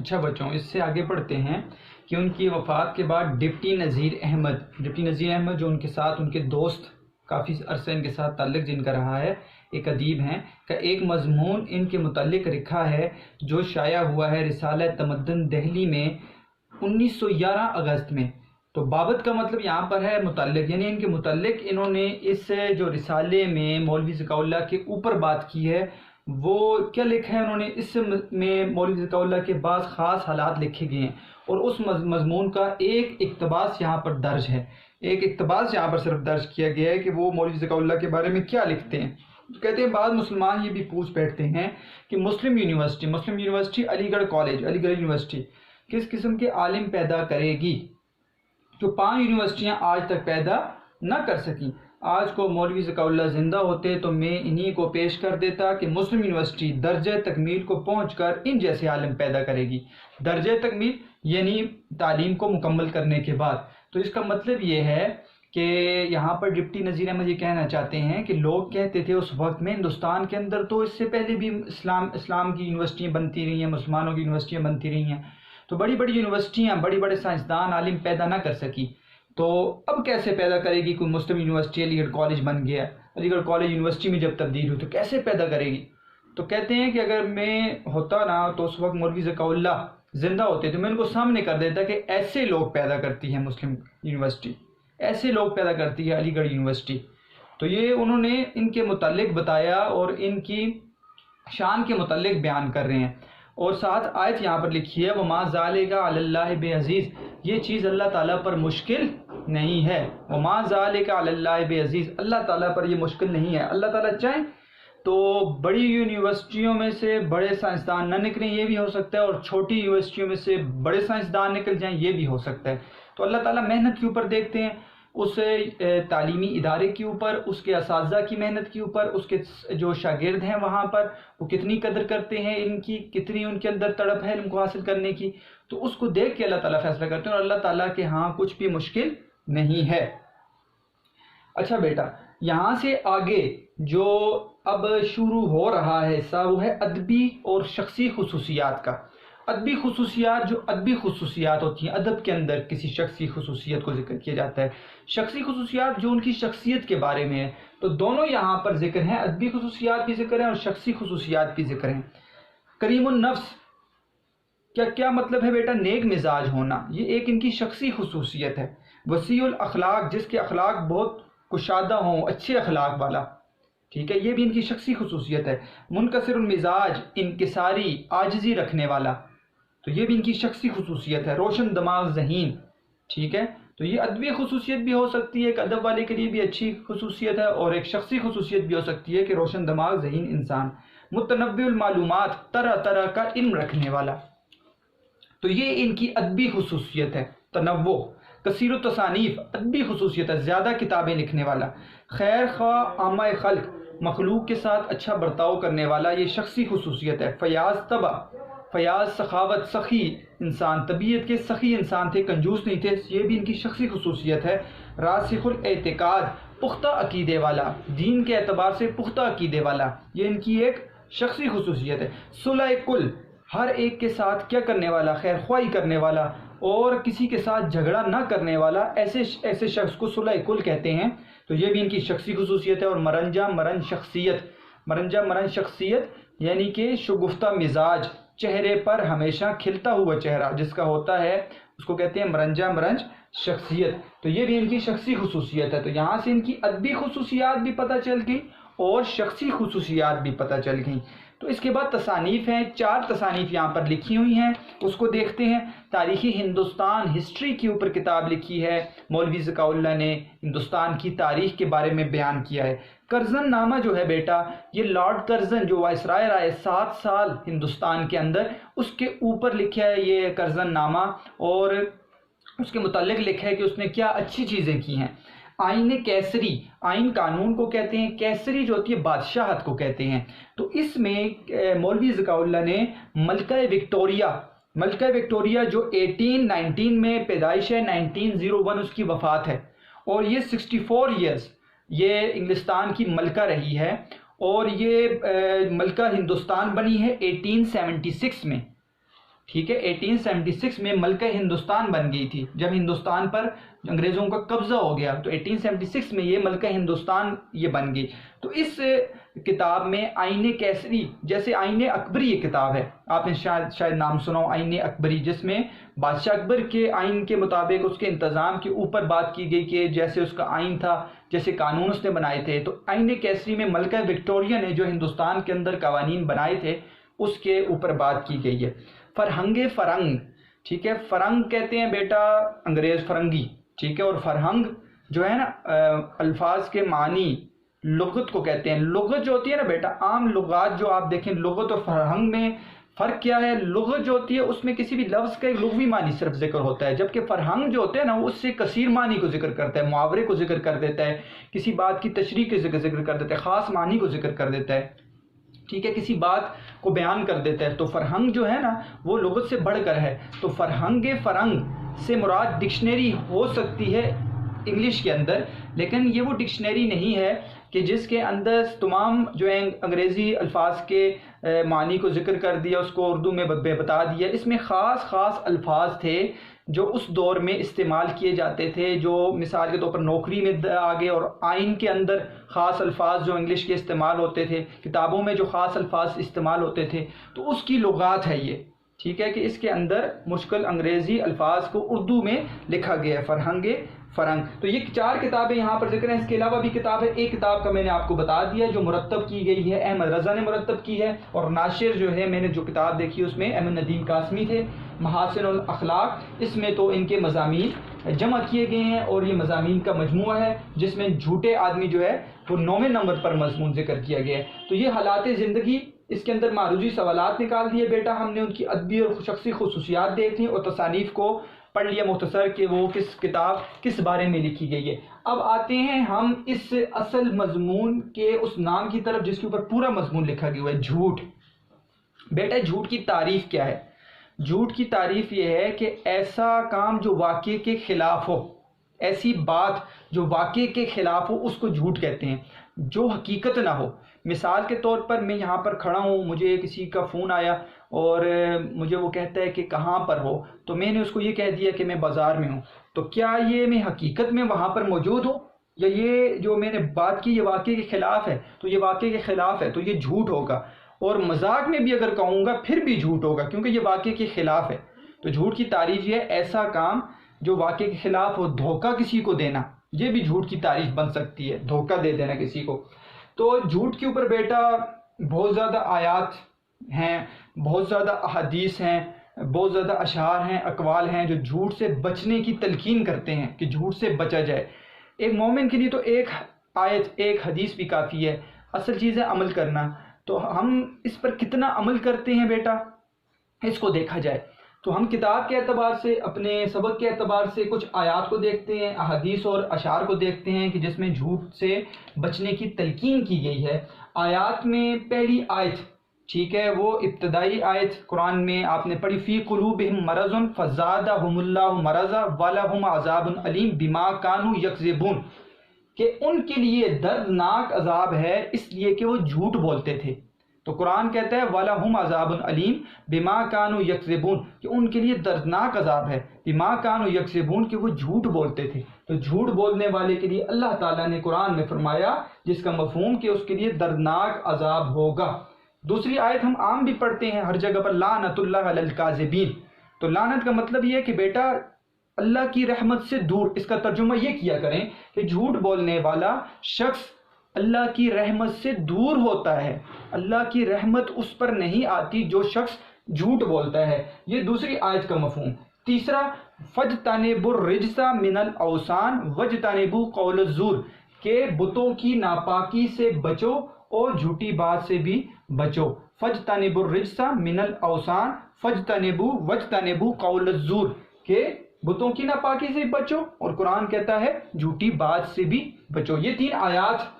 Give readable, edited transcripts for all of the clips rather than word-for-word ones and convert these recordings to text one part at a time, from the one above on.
اچھا بچوں، اس سے آگے پڑھتے ہیں کہ ان کی وفات کے بعد ڈپٹی نذیر احمد جو ان کے ساتھ ان کے دوست، کافی عرصہ ان کے ساتھ تعلق جن کا رہا ہے، ایک ادیب ہیں، کا ایک مضمون ان کے متعلق لکھا ہے جو شائع ہوا ہے رسالہ تمدن دہلی میں 1911 اگست میں۔ تو بابت کا مطلب یہاں پر ہے متعلق، یعنی ان کے متعلق انہوں نے اس جو رسالے میں مولوی ذکاء اللہ کے اوپر بات کی ہے وہ کیا لکھا ہے انہوں نے، اس میں مولوی ذکاء اللہ کے بعض خاص حالات لکھے گئے ہیں، اور اس مضمون کا ایک اقتباس یہاں پر درج ہے، ایک اقتباس یہاں پر صرف درج کیا گیا ہے کہ وہ مولوی ذکاء اللہ کے بارے میں کیا لکھتے ہیں۔ کہتے ہیں بعض مسلمان یہ بھی پوچھ بیٹھتے ہیں کہ مسلم یونیورسٹی علی گڑھ یونیورسٹی کس قسم کے عالم پیدا کرے گی جو 5 یونیورسٹیاں آج تک پیدا نہ کر سکیں۔ آج کو مولوی ذکاء اللہ زندہ ہوتے تو میں انہی کو پیش کر دیتا کہ مسلم یونیورسٹی درجہ تکمیل کو پہنچ کر ان جیسے عالم پیدا کرے گی۔ درجہ تکمیل یعنی تعلیم کو مکمل کرنے کے بعد۔ تو اس کا مطلب یہ ہے کہ یہاں پر ڈپٹی نذیر احمد یہ کہنا چاہتے ہیں کہ لوگ کہتے تھے اس وقت میں ہندوستان کے اندر تو اس سے پہلے بھی اسلام کی یونیورسٹیاں بنتی رہی ہیں، مسلمانوں کی یونیورسٹیاں بنتی رہی ہیں، تو بڑی بڑی یونیورسٹیاں بڑے بڑے سائنسدان عالم پیدا نہ کر سکی، تو اب کیسے پیدا کرے گی؟ کوئی مسلم یونیورسٹی علی گڑھ کالج بن گیا، علی گڑھ کالج یونیورسٹی میں جب تبدیل ہوئی تو کیسے پیدا کرے گی؟ تو کہتے ہیں کہ اگر میں ہوتا نا تو اس وقت مولوی ذکاء اللہ زندہ ہوتے تو میں ان کو سامنے کر دیتا کہ ایسے لوگ پیدا کرتی ہیں مسلم یونیورسٹی، ایسے لوگ پیدا کرتی ہے علی گڑھ یونیورسٹی۔ تو یہ انہوں نے ان کے متعلق بتایا اور ان کی شان کے متعلق بیان کر رہے ہیں، اور ساتھ آیت یہاں پر لکھی ہے وَمَا ذَلِكَ عَلَى اللَّهِ بِعَزِيزٍ، یہ چیز اللہ تعالیٰ پر مشکل نہیں ہے۔ وَمَا ذَلِكَ عَلَى اللَّهِ بِعَزِيزٍ، اللہ تعالیٰ پر یہ مشکل نہیں ہے۔ اللہ تعالیٰ چاہیں تو بڑی یونیورسٹیوں میں سے بڑے سائنسدان نہ نکلیں، یہ بھی ہو سکتا ہے، اور چھوٹی یونیورسٹیوں میں سے بڑے سائنسدان نکل جائیں، یہ بھی ہو سکتا ہے۔ تو اللہ تعالیٰ محنت کے اوپر دیکھتے ہیں، اس تعلیمی ادارے کے اوپر، اس کے اساتذہ کی محنت کے اوپر، اس کے جو شاگرد ہیں وہاں پر وہ کتنی قدر کرتے ہیں ان کی، کتنی ان کے اندر تڑپ ہے علم کو حاصل کرنے کی، تو اس کو دیکھ کے اللہ تعالیٰ فیصلہ کرتے ہیں، اور اللہ تعالیٰ کے ہاں کچھ بھی مشکل نہیں ہے۔ اچھا بیٹا، یہاں سے آگے جو اب شروع ہو رہا ہے حصہ وہ ہے ادبی اور شخصی خصوصیات کا۔ ادبی خصوصیات، جو ادبی خصوصیات ہوتی ہیں، ادب کے اندر کسی شخصی خصوصیت کو ذکر کیا جاتا ہے۔ شخصی خصوصیات جو ان کی شخصیت کے بارے میں ہے، تو دونوں یہاں پر ذکر ہیں، ادبی خصوصیات بھی ذکر ہیں اور شخصی خصوصیات بھی ذکر ہیں۔ کریم النفس، کیا مطلب ہے بیٹا؟ نیک مزاج ہونا، یہ ایک ان کی شخصی خصوصیت ہے۔ وسیع الاخلاق، جس کے اخلاق بہت کشادہ ہوں، اچھے اخلاق والا، ٹھیک ہے، یہ بھی ان کی شخصی خصوصیت ہے۔ منکسر المزاج، انکساری، عاجزی رکھنے والا، تو یہ بھی ان کی شخصی خصوصیت ہے۔ روشن دماغ ذہین، ٹھیک ہے، تو یہ ادبی خصوصیت بھی ہو سکتی ہے، ایک ادب والے کے لیے بھی اچھی خصوصیت ہے، اور ایک شخصی خصوصیت بھی ہو سکتی ہے کہ روشن دماغ ذہین انسان۔ متنوع المعلومات، طرح طرح کا علم رکھنے والا، تو یہ ان کی ادبی خصوصیت ہے۔ تنوع، کثیر التصانیف، ادبی خصوصیت ہے، زیادہ کتابیں لکھنے والا۔ خیر خواہ عامہ خلق، مخلوق کے ساتھ اچھا برتاؤ کرنے والا، یہ شخصی خصوصیت ہے۔ فیاض طبع، فیاض سخاوت، سخی انسان، طبیعت کے سخی انسان تھے، کنجوس نہیں تھے، یہ بھی ان کی شخصی خصوصیت ہے۔ راسخ الاعتقاد، پختہ عقیدے والا، دین کے اعتبار سے پختہ عقیدے والا، یہ ان کی ایک شخصی خصوصیت ہے۔ صلح کل، ہر ایک کے ساتھ کیا کرنے والا؟ خیر خواہی کرنے والا، اور کسی کے ساتھ جھگڑا نہ کرنے والا، ایسے شخص کو صلح کل کہتے ہیں، تو یہ بھی ان کی شخصی خصوصیت ہے۔ اور مرنجہ شخصیت یعنی کہ شگفتہ مزاج، چہرے پر ہمیشہ کھلتا ہوا چہرہ جس کا ہوتا ہے اس کو کہتے ہیں مرنج شخصیت، تو یہ بھی ان کی شخصی خصوصیت ہے۔ تو یہاں سے ان کی ادبی خصوصیات بھی پتہ چل گئی اور شخصی خصوصیات بھی پتہ چل گئیں۔ تو اس کے بعد تصانیف ہیں، 4 تصانیف یہاں پر لکھی ہوئی ہیں، اس کو دیکھتے ہیں۔ تاریخی ہندوستان، ہسٹری کے اوپر کتاب لکھی ہے مولوی ذکاء اللہ نے، ہندوستان کی تاریخ کے بارے میں بیان کیا ہے۔ کرزن نامہ جو ہے بیٹا، یہ لارڈ کرزن جو وائسرائے رہا ہے 7 سال ہندوستان کے اندر، اس کے اوپر لکھا ہے یہ کرزن نامہ، اور اس کے متعلق لکھا ہے کہ اس نے کیا اچھی چیزیں کی ہیں۔ آئین کیسری، آئین قانون کو کہتے ہیں، کیسری جو ہوتی ہے بادشاہت کو کہتے ہیں۔ تو اس میں مولوی ذکاء اللہ نے ملکہ وکٹوریہ جو 1819 میں پیدائش ہے، 1901 اس کی وفات ہے، اور یہ 64 ایئرز یہ انگلستان کی ملکہ رہی ہے، اور یہ ملکہ ہندوستان بنی ہے 1876 میں، ٹھیک ہے، 1876 میں ملکہ ہندوستان بن گئی تھی، جب ہندوستان پر انگریزوں کا قبضہ ہو گیا تو 1876 میں یہ ملکہ ہندوستان یہ بن گئی۔ تو اس کتاب میں آئین کیسری، جیسے آئین اکبری یہ کتاب ہے، آپ نے شاید نام سنا ہو، آئین اکبری، جس میں بادشاہ اکبر کے آئین کے مطابق اس کے انتظام کے اوپر بات کی گئی کہ جیسے اس کا آئین تھا، جیسے قانون اس نے بنائے تھے۔ تو آئین کیسری میں ملکہ وکٹوریہ نے جو ہندوستان کے اندر قوانین بنائے تھے اس کے اوپر بات کی گئی ہے۔ فرہنگ فرنگ، ٹھیک ہے، فرنگ کہتے ہیں بیٹا انگریز، فرنگی، ٹھیک ہے، اور فرہنگ جو ہے نا الفاظ کے معنی لغت کو کہتے ہیں۔ لغت جو ہوتی ہے نا بیٹا، عام لغات جو آپ دیکھیں، لغت اور فرہنگ میں فرق کیا ہے؟ لغت جو ہوتی ہے اس میں کسی بھی لفظ کا ایک لغوی معنی صرف ذکر ہوتا ہے، جبکہ فرہنگ جو ہوتا ہے نا وہ اس سے کثیر معنی کو ذکر کرتا ہے، محاورے کو ذکر کر دیتا ہے، کسی بات کی تشریح کے ذکر کر دیتا ہے، خاص معنی کو ذکر کر دیتا ہے، ٹھیک ہے، کسی بات کو بیان کر دیتا ہے۔ تو فرہنگ جو ہے نا وہ لغت سے بڑھ کر ہے۔ تو فرہنگ فرنگ سے مراد ڈکشنری ہو سکتی ہے انگلش کے اندر، لیکن یہ وہ ڈکشنری نہیں ہے کہ جس کے اندر تمام جو ہے انگریزی الفاظ کے معنی کو ذکر کر دیا، اس کو اردو میں بتا دیا۔ اس میں خاص الفاظ تھے جو اس دور میں استعمال کیے جاتے تھے، جو مثال کے طور پر نوکری میں آگے، اور آئین کے اندر خاص الفاظ جو انگلش کے استعمال ہوتے تھے، کتابوں میں جو خاص الفاظ استعمال ہوتے تھے، تو اس کی لغات ہے یہ، ٹھیک ہے، کہ اس کے اندر مشکل انگریزی الفاظ کو اردو میں لکھا گیا ہے، فرہنگ فرنگ۔ تو یہ 4 کتابیں یہاں پر ذکر ہیں، اس کے علاوہ بھی کتاب ہے، ایک کتاب کا میں نے آپ کو بتا دیا جو مرتب کی گئی ہے، احمد رضا نے مرتب کی ہے، اور ناشر جو ہے میں نے جو کتاب دیکھی اس میں احمد ندیم قاسمی تھے، محاسن الاخلاق، اس میں تو ان کے مضامین جمع کیے گئے ہیں، اور یہ مضامین کا مجموعہ ہے جس میں جھوٹے آدمی جو ہے وہ 9ویں نمبر پر مضمون ذکر کیا گیا ہے۔ تو یہ حالات زندگی، اس کے اندر معروضی سوالات نکال دیے بیٹا ہم نے، ان کی ادبی اور شخصی خصوصیات دیکھ لی، اور تصانیف کو پڑھ لیا مختصر کہ وہ کس کتاب کس بارے میں لکھی گئی ہے۔ اب آتے ہیں ہم اس اصل مضمون کے اس نام کی طرف جس کے اوپر پورا مضمون لکھا گیا ہے، جھوٹ۔ بیٹا جھوٹ کی تعریف کیا ہے؟ جھوٹ کی تعریف یہ ہے کہ ایسا کام جو واقعے کے خلاف ہو، ایسی بات جو واقعے کے خلاف ہو اس کو جھوٹ کہتے ہیں، جو حقیقت نہ ہو۔ مثال کے طور پر میں یہاں پر کھڑا ہوں، مجھے کسی کا فون آیا اور مجھے وہ کہتا ہے کہ کہاں پر ہو، تو میں نے اس کو یہ کہہ دیا کہ میں بازار میں ہوں، تو کیا یہ میں حقیقت میں وہاں پر موجود ہوں، یا یہ جو میں نے بات کی یہ واقعے کے خلاف ہے؟ تو یہ واقعے کے خلاف ہے تو یہ جھوٹ ہوگا، اور مذاق میں بھی اگر کہوں گا پھر بھی جھوٹ ہوگا، کیونکہ یہ واقعے کے خلاف ہے۔ تو جھوٹ کی تعریف یہ ہے ایسا کام جو واقعے کے خلاف ہو۔ دھوکہ کسی کو دینا یہ بھی جھوٹ کی تعریف بن سکتی ہے، دھوکہ دے دینا کسی کو۔ تو جھوٹ کے اوپر بیٹا بہت زیادہ آیات ہیں، بہت زیادہ احادیث ہیں، بہت زیادہ اشعار ہیں، اقوال ہیں جو جھوٹ سے بچنے کی تلقین کرتے ہیں کہ جھوٹ سے بچا جائے۔ ایک مومن کے لیے تو ایک آیت ایک حدیث بھی کافی ہے، اصل چیز ہے عمل کرنا۔ تو ہم اس پر کتنا عمل کرتے ہیں بیٹا، اس کو دیکھا جائے تو ہم کتاب کے اعتبار سے، اپنے سبق کے اعتبار سے کچھ آیات کو دیکھتے ہیں، احادیث اور اشعار کو دیکھتے ہیں کہ جس میں جھوٹ سے بچنے کی تلقین کی گئی ہے۔ آیات میں پہلی آیت، ٹھیک ہے، وہ ابتدائی آیت قرآن میں آپ نے پڑھی، فی قلوبہم مرض فزادہم اللہ مرضا ولہم عذاب علیم بما کانوا یکذبون، کہ ان کے لیے دردناک عذاب ہے اس لیے کہ وہ جھوٹ بولتے تھے۔ تو قرآن کہتا ہے وَلَهُمْ عَذَابٌ عَلِيمٌ بِمَا كَانُوا يَكْذِبُونَ، کہ ان کے لیے دردناک عذاب ہے، بِمَا كَانُوا يَكْذِبُونَ، کہ وہ جھوٹ بولتے تھے۔ تو جھوٹ بولنے والے کے لیے اللہ تعالیٰ نے قرآن میں فرمایا جس کا مفہوم کہ اس کے لیے دردناک عذاب ہوگا۔ دوسری آیت ہم عام بھی پڑھتے ہیں ہر جگہ پر، لعنت اللہ علی الکاذبین۔ تو لعنت کا مطلب یہ ہے کہ بیٹا اللہ کی رحمت سے دور، اس کا ترجمہ یہ کیا کریں کہ جھوٹ بولنے والا شخص اللہ کی رحمت سے دور ہوتا ہے، اللہ کی رحمت اس پر نہیں آتی جو شخص جھوٹ بولتا ہے۔ یہ دوسری آیت کا مفہوم۔ تیسرا، فَاجْتَنِبُوا الرِّجْسَ مِنَ الْأَوْثَانِ وَاجْتَنِبُوا قَوْلَ الزُّورِ، کہ بتوں کی ناپاکی سے بچو اور جھوٹی بات سے بھی بچو۔ فَاجْتَنِبُوا الرِّجْسَ مِنَ الْأَوْثَانِ فَاجْتَنِبُوا وَاجْتَنِبُوا قَوْلَ الزُّورِ، کہ بتوں کی ناپاکی سے بچو اور قرآن کہتا ہے جھوٹی بات سے بھی بچو۔ یہ 3 آیات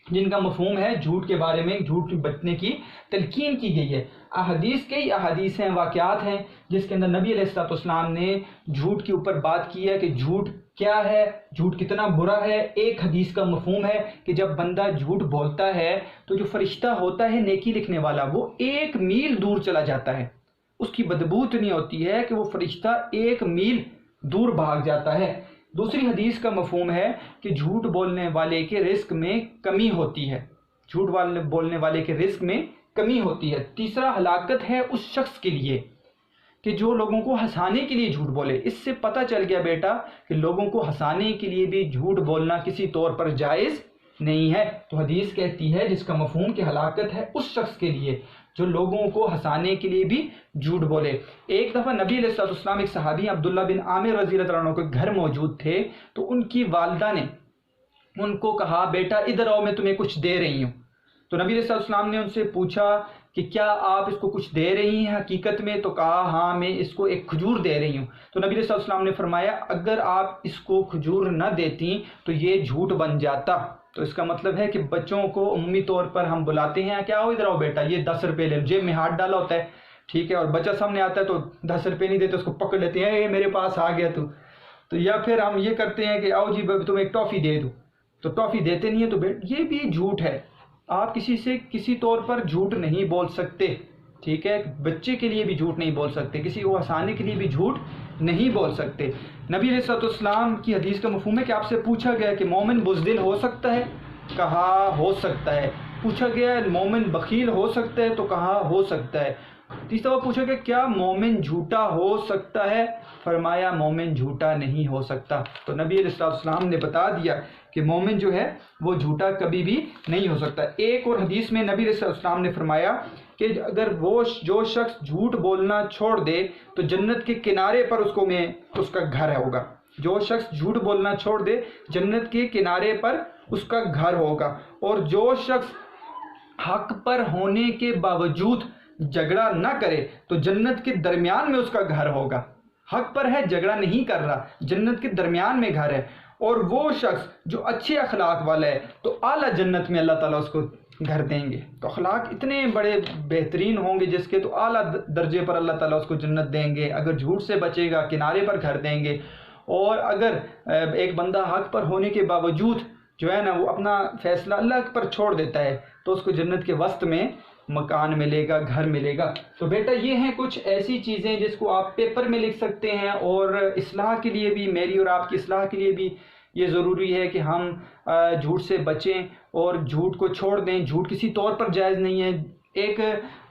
جن کا مفہوم ہے جھوٹ کے بارے میں، جھوٹ سے بچنے کی تلقین کی گئی ہے۔ احادیث، کئی احادیث ہیں، واقعات ہیں جس کے اندر نبی علیہ السلام نے جھوٹ کے اوپر بات کی ہے کہ جھوٹ کیا ہے، جھوٹ کتنا برا ہے۔ ایک حدیث کا مفہوم ہے کہ جب بندہ جھوٹ بولتا ہے تو جو فرشتہ ہوتا ہے نیکی لکھنے والا وہ 1 میل دور چلا جاتا ہے، اس کی بدبو اتنی ہوتی ہے کہ وہ فرشتہ 1 میل دور بھاگ جاتا ہے۔ دوسری حدیث کا مفہوم ہے کہ جھوٹ بولنے والے کے رزق میں کمی ہوتی ہے، جھوٹ بولنے والے کے رزق میں کمی ہوتی ہے۔ تیسرا ہلاکت ہے اس شخص کے لیے کہ جو لوگوں کو ہنسانے کے لیے جھوٹ بولے۔ اس سے پتہ چل گیا بیٹا کہ لوگوں کو ہنسانے کے لیے بھی جھوٹ بولنا کسی طور پر جائز نہیں ہے۔ تو حدیث کہتی ہے جس کا مفہوم کہ ہلاکت ہے اس شخص کے لیے جو لوگوں کو ہنسانے کے لیے بھی جھوٹ بولے۔ ایک دفعہ نبی علیہ السلام ایک صحابی عبداللہ بن عامر رضی اللہ عنہ کے گھر موجود تھے، تو ان کی والدہ نے ان کو کہا بیٹا ادھر آؤ، میں تمہیں کچھ دے رہی ہوں۔ تو نبی علیہ السلام نے ان سے پوچھا کہ کیا آپ اس کو کچھ دے رہی ہیں حقیقت میں؟ تو کہا ہاں میں اس کو ایک کھجور دے رہی ہوں۔ تو نبی علیہ السلام نے فرمایا اگر آپ اس کو کھجور نہ دیتی تو یہ جھوٹ بن جاتا۔ تو اس کا مطلب ہے کہ بچوں کو عمومی طور پر ہم بلاتے ہیں کیا ہو ادھر آؤ بیٹا، یہ 10 روپے لے، جیب میں ہاتھ ڈالا ہوتا ہے، ٹھیک ہے، اور بچہ سامنے آتا ہے تو 10 روپے نہیں دیتے، اس کو پکڑ لیتے ہیں، میرے پاس آ گیا تو یا پھر ہم یہ کرتے ہیں کہ آؤ جی تمہیں ایک ٹافی دے دوں، تو ٹافی دیتے نہیں ہے، تو یہ بھی جھوٹ ہے۔ آپ کسی سے کسی طور پر جھوٹ نہیں بول سکتے، ٹھیک ہے، بچے کے لیے بھی جھوٹ نہیں بول سکتے، کسی کو ہنسانے کے لیے بھی جھوٹ نہیں بول سکتے۔ نبی علیہ السلام کی حدیث کا مفہوم ہے کہ آپ سے پوچھا گیا کہ مومن بزدل ہو سکتا ہے؟ کہا ہو سکتا ہے۔ پوچھا گیا مومن بخیل ہو سکتا ہے؟ تو کہا ہو سکتا ہے۔ تیسرا پوچھا گیا کیا مومن جھوٹا ہو سکتا ہے؟ فرمایا مومن جھوٹا نہیں ہو سکتا۔ تو نبی علیہ السلام نے بتا دیا کہ مومن جو ہے وہ جھوٹا کبھی بھی نہیں ہو سکتا۔ ایک اور حدیث میں نبی علیہ السلام نے فرمایا کہ اگر وہ جو شخص جھوٹ بولنا چھوڑ دے تو جنت کے کنارے پر اس کا گھر ہوگا۔ جو شخص جھوٹ بولنا چھوڑ دے جنت کے کنارے پر اس کا گھر ہوگا، اور جو شخص حق پر ہونے کے باوجود جھگڑا نہ کرے تو جنت کے درمیان میں اس کا گھر ہوگا۔ حق پر ہے، جھگڑا نہیں کر رہا، جنت کے درمیان میں گھر ہے۔ اور وہ شخص جو اچھے اخلاق والا ہے تو اعلیٰ جنت میں اللہ تعالیٰ اس کو گھر دیں گے۔ تو اخلاق اتنے بڑے بہترین ہوں گے جس کے تو اعلیٰ درجے پر اللہ تعالیٰ اس کو جنت دیں گے۔ اگر جھوٹ سے بچے گا کنارے پر گھر دیں گے، اور اگر ایک بندہ حق پر ہونے کے باوجود جو ہے نا وہ اپنا فیصلہ اللہ پر چھوڑ دیتا ہے تو اس کو جنت کے وسط میں مکان ملے گا، گھر ملے گا۔ تو بیٹا یہ ہیں کچھ ایسی چیزیں جس کو آپ پیپر میں لکھ سکتے ہیں، اور اصلاح کے لیے بھی، میری اور آپ کی اصلاح کے لیے بھی یہ ضروری ہے کہ ہم جھوٹ سے بچیں اور جھوٹ کو چھوڑ دیں۔ جھوٹ کسی طور پر جائز نہیں ہے۔ ایک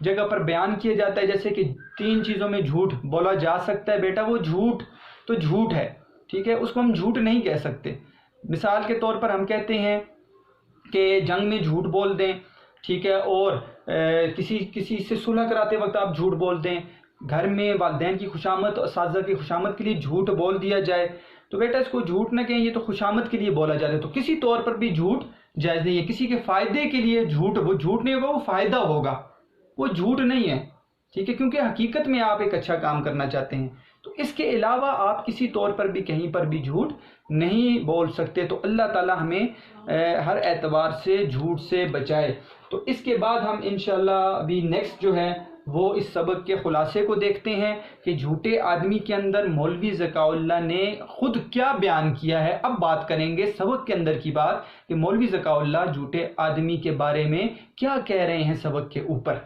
جگہ پر بیان کیا جاتا ہے جیسے کہ 3 چیزوں میں جھوٹ بولا جا سکتا ہے، بیٹا وہ جھوٹ تو جھوٹ ہے، ٹھیک ہے، اس کو ہم جھوٹ نہیں کہہ سکتے۔ مثال کے طور پر ہم کہتے ہیں کہ جنگ میں جھوٹ بول دیں، ٹھیک ہے، اور کسی سے صلح کراتے وقت آپ جھوٹ بول دیں، گھر میں والدین کی خوشامد، اساتذہ کی خوشامد کے لیے جھوٹ بول دیا جائے، تو بیٹا اس کو جھوٹ نہ کہیں، یہ تو خوشامد کے لیے بولا جاتا ہے۔ تو کسی طور پر بھی جھوٹ جائز نہیں ہے۔ کسی کے فائدے کے لیے جھوٹ، وہ جھوٹ نہیں ہوگا، وہ فائدہ ہوگا، وہ جھوٹ نہیں ہے، ٹھیک ہے، کیونکہ حقیقت میں آپ ایک اچھا کام کرنا چاہتے ہیں۔ تو اس کے علاوہ آپ کسی طور پر بھی کہیں پر بھی جھوٹ نہیں بول سکتے۔ تو اللہ تعالی ہمیں ہر اعتبار سے جھوٹ سے بچائے۔ تو اس کے بعد ہم انشاءاللہ ابھی نیکسٹ جو ہے وہ اس سبق کے خلاصے کو دیکھتے ہیں کہ جھوٹے آدمی کے اندر مولوی ذکاء اللہ نے خود کیا بیان کیا ہے۔ اب بات کریں گے سبق کے اندر کی بات کہ مولوی ذکاء اللہ جھوٹے آدمی کے بارے میں کیا کہہ رہے ہیں سبق کے اوپر۔